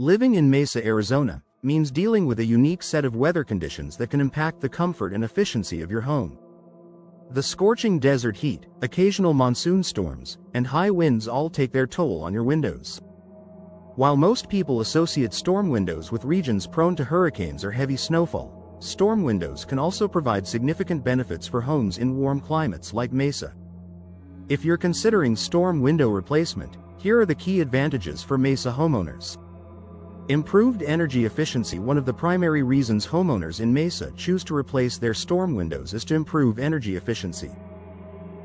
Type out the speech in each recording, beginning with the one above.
Living in Mesa, Arizona, means dealing with a unique set of weather conditions that can impact the comfort and efficiency of your home. The scorching desert heat, occasional monsoon storms, and high winds all take their toll on your windows. While most people associate storm windows with regions prone to hurricanes or heavy snowfall, storm windows can also provide significant benefits for homes in warm climates like Mesa. If you're considering storm window replacement, here are the key advantages for Mesa homeowners. Improved energy efficiency. One of the primary reasons homeowners in Mesa choose to replace their storm windows is to improve energy efficiency.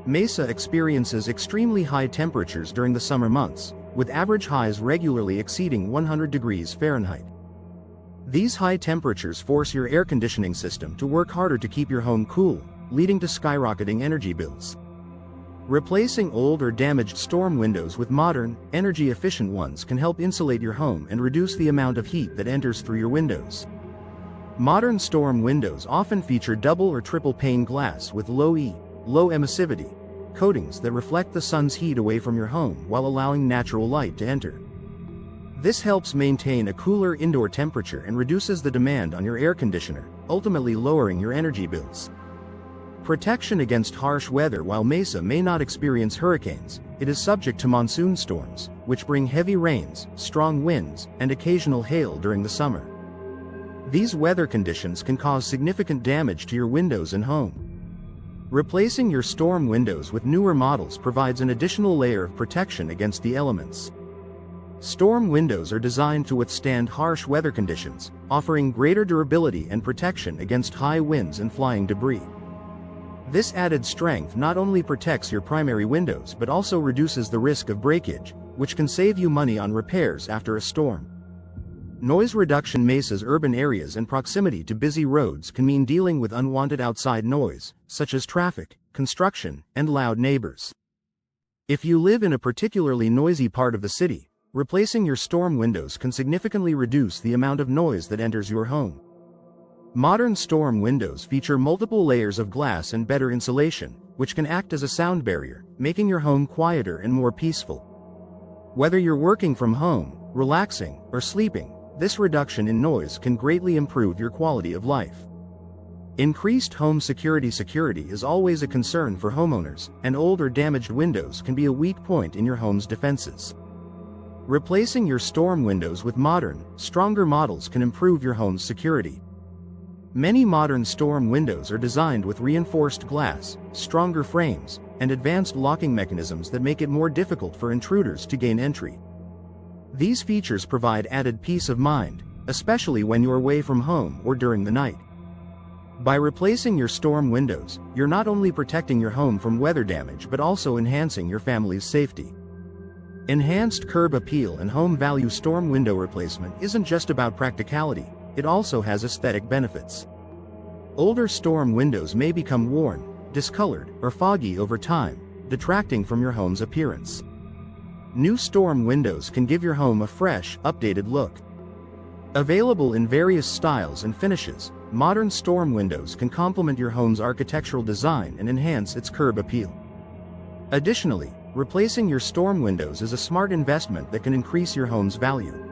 Mesa experiences extremely high temperatures during the summer months, with average highs regularly exceeding 100 degrees Fahrenheit. These high temperatures force your air conditioning system to work harder to keep your home cool, leading to skyrocketing energy bills. Replacing old or damaged storm windows with modern, energy-efficient ones can help insulate your home and reduce the amount of heat that enters through your windows. Modern storm windows often feature double or triple pane glass with low emissivity coatings that reflect the sun's heat away from your home while allowing natural light to enter. This helps maintain a cooler indoor temperature and reduces the demand on your air conditioner, ultimately lowering your energy bills. Protection against harsh weather. While Mesa may not experience hurricanes, it is subject to monsoon storms, which bring heavy rains, strong winds, and occasional hail during the summer. These weather conditions can cause significant damage to your windows and home. Replacing your storm windows with newer models provides an additional layer of protection against the elements. Storm windows are designed to withstand harsh weather conditions, offering greater durability and protection against high winds and flying debris. This added strength not only protects your primary windows but also reduces the risk of breakage, which can save you money on repairs after a storm. Noise reduction. Mesa's urban areas and proximity to busy roads can mean dealing with unwanted outside noise, such as traffic, construction, and loud neighbors. If you live in a particularly noisy part of the city, replacing your storm windows can significantly reduce the amount of noise that enters your home. Modern storm windows feature multiple layers of glass and better insulation, which can act as a sound barrier, making your home quieter and more peaceful. Whether you're working from home, relaxing, or sleeping, this reduction in noise can greatly improve your quality of life. Increased home security. Security is always a concern for homeowners, and old or damaged windows can be a weak point in your home's defenses. Replacing your storm windows with modern, stronger models can improve your home's security. Many modern storm windows are designed with reinforced glass, stronger frames, and advanced locking mechanisms that make it more difficult for intruders to gain entry. These features provide added peace of mind, especially when you're away from home or during the night. By replacing your storm windows, you're not only protecting your home from weather damage but also enhancing your family's safety. Enhanced curb appeal and home value. Storm window replacement isn't just about practicality. It also has aesthetic benefits. Older storm windows may become worn, discolored, or foggy over time, detracting from your home's appearance. New storm windows can give your home a fresh, updated look. Available in various styles and finishes, modern storm windows can complement your home's architectural design and enhance its curb appeal. Additionally, replacing your storm windows is a smart investment that can increase your home's value.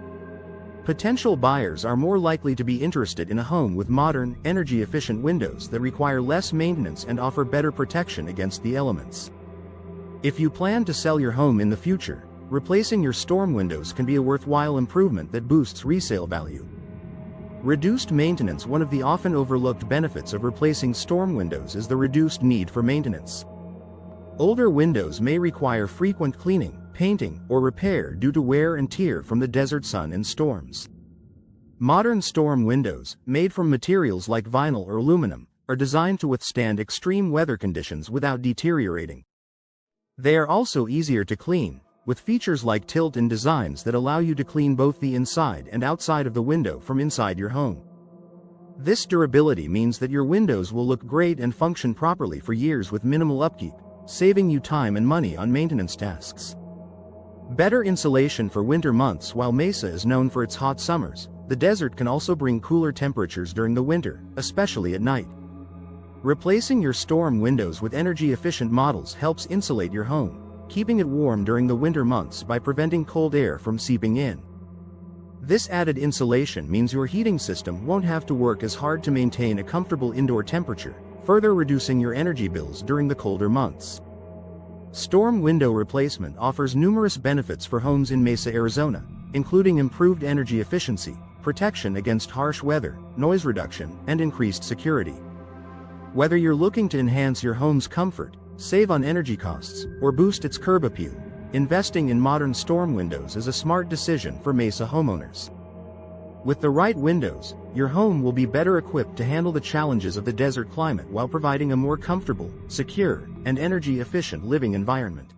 Potential buyers are more likely to be interested in a home with modern, energy-efficient windows that require less maintenance and offer better protection against the elements. If you plan to sell your home in the future, replacing your storm windows can be a worthwhile improvement that boosts resale value. Reduced maintenance. One of the often overlooked benefits of replacing storm windows is the reduced need for maintenance. Older windows may require frequent cleaning, painting, or repair due to wear and tear from the desert sun and storms. Modern storm windows, made from materials like vinyl or aluminum, are designed to withstand extreme weather conditions without deteriorating. They are also easier to clean, with features like tilt-in designs that allow you to clean both the inside and outside of the window from inside your home. This durability means that your windows will look great and function properly for years with minimal upkeep, saving you time and money on maintenance tasks. Better insulation for winter months. While Mesa is known for its hot summers, the desert can also bring cooler temperatures during the winter, especially at night. Replacing your storm windows with energy-efficient models helps insulate your home, keeping it warm during the winter months by preventing cold air from seeping in. This added insulation means your heating system won't have to work as hard to maintain a comfortable indoor temperature, further reducing your energy bills during the colder months. Storm window replacement offers numerous benefits for homes in Mesa, Arizona, including improved energy efficiency, protection against harsh weather, noise reduction, and increased security. Whether you're looking to enhance your home's comfort, save on energy costs, or boost its curb appeal, investing in modern storm windows is a smart decision for Mesa homeowners. With the right windows, your home will be better equipped to handle the challenges of the desert climate while providing a more comfortable, secure, and energy-efficient living environment.